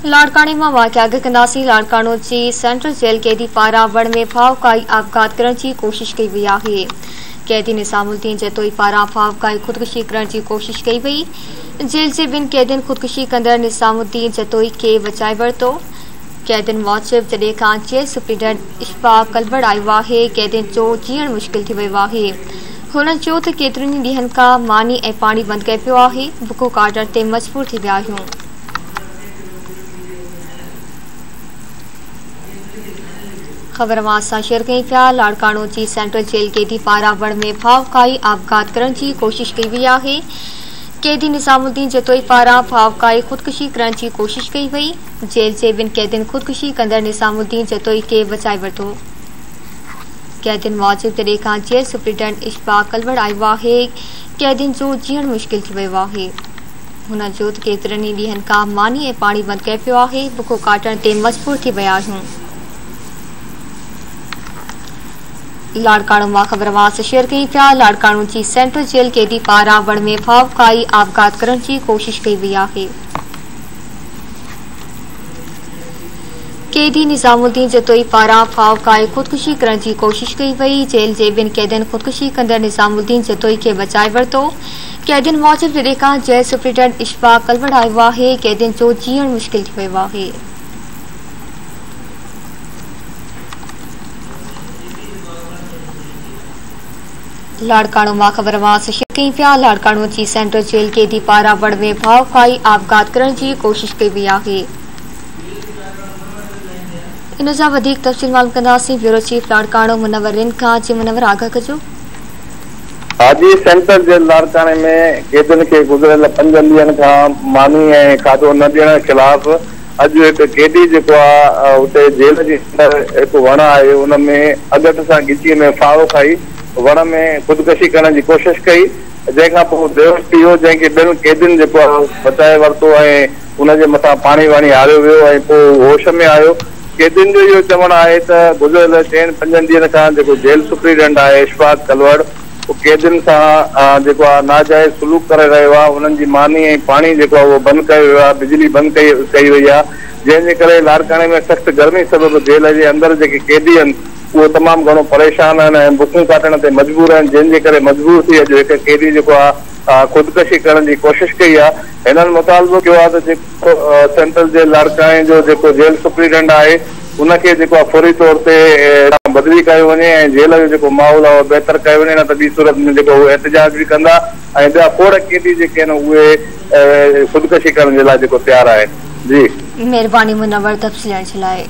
लाड़काने में वाक़िया कंदासी लाड़कानो जी central jail कैदी पारा वण में फावकाई आपघात करण की कोशिश कई वई है। कैदी निसामुद्दीन जतोई पारा फावकाई खुदकुशी करण की कोशिश कई वई। जेल के बिन कैदिन खुदकुशी कंदड़ निसामुद्दीन जतोई के बचाए वरतो। कैदिन मौजिब जडे का जेल सुप्रीडेंट इशफाक कलवड़ आयो है, कैदिन जो जीण मुश्किल थी वयो है। हुननि चयो त केतिरनि ॾींहनि खां मानी ऐं पाणी बंदि कयो पियो आहे, बुखो काटण ते मजबूर थी विया आहियूं। खबर मां असां शेयर कई पिया। लाड़कानो जी सेंट्रल जेल कैदी पारा वण में फावकाई आपघात करण की कोशिश कई वई है। कैदी निसामुद्दीन जतोई पारा फावकाई खुदकुशी करण की कोशिश कई वई। जेल के बिन कैदिन खुदकुशी कंदड़ निसामुद्दीन जतोई के बचाए वरतो। कैदिन मौजिब जडे का जेल सुप्रीडेंट इशफाक कलवड़ आयो है, कैदिन जो जीण मुश्किल थी वयो है। हुन जो त केतिरनि ॾींहनि खां मानी ऐं पाणी बंदि कयो पियो आहे, बुखो काटण ते मजबूर थी विया आहियूं। लाड़कानो मां खबर वास शेयर कई पिया। लाड़कानो जी सेंट्रल जेल कैदी पारा वण में फावकाई आपघात करण की कोशिश कई वई है। कैदी निजामुद्दीन जतोई पारा फावकाई खुदकुशी करण की कोशिश कई वई। जेल के बिन कैदिन खुदकुशी कंदड़ निजामुद्दीन जतोई के बचाए वरतो। कैदिन मौजिब जडे का जेल सुप्रीडेंट इशफाक कलवड़ आयो है, कैदिन जो जीण मुश्किल थी वयो है। लाड़कानो मां खबर वास शेयर कई पिया। लाड़कानो जी सेंट्रल जेल कैदी पारा वण में फावकाई आपघात करण की कोशिश कई वई है। इन जा वधीक तफ़सील मालूम कंदासीं। ब्यूरो चीफ लाड़कानो मुनव्वर रिनका जी। मुनव्वर आगाह कजो। आज सेंट्रल जेल लाड़काने में कैदिन के गुजरियल 5 ॾींहनि खां मानी ऐं खाधो न ॾियण खिलाफ अॼु हिकु कैदी जेको आहे उते जेल जे अंदरि हिकु वण आहे, उन में अगट सां ॻिची में फाहो खाई वण में खुदकुशी करण की कोशिश कई, जंहिंखां पोइ बेहोश थी वियो, जंहिंखे ॿिनि कैदिन जेको आहे बचाए वरितो ऐं उनजे मथां पाणी वाणी आरियो वियो ऐं पोइ होश में आयो। कैदिन जो इहो चवणु आहे त गुज़िरियल 4-5 ॾींहनि खां जेको जेल सुप्रीडेंट आहे इशफाक कलवड़, उहो कैदिन सां जेको आहे नाजाइज़ सलूक करे रहियो आहे। उन्हनि जी मानी ऐं पाणी जेको आहे उहो बंदि कयो वियो आहे, बिजली बंदि कई वई आहे, जंहिंजे करे लाड़काने में सख़्तु गर्मी सबबि जेल जे अंदरि जेके कैदी आहिनि उहो तमामु घणो परेशान आहिनि ऐं बुखूं काटण ते मजबूर आहिनि, जंहिंजे करे मजबूर थी अॼु हिकु कैदी जेको आहे खुदकुशी करण की कोशिश कई आहे। हिननि मुतालबो कयो आहे त जेको सेंट्रल जेल लाड़काने जो जेको जेल सुप्रीडेंट आहे उनखे जेको आहे फौरी तौर ते बदिली कयो वञे ऐं जेल जो जेको माहौल आहे उहो बहितर कयो वञे, न त ॿी सूरत में जेको उहे एहतजाज बि कंदा ऐं ॿिया खोड़ कैदी जेके आहिनि उहे खुदकुशी करण जे लाइ जेको तयारु आहे। जी, महिरबानी मुनव्वर तफ़सील जे लाइ।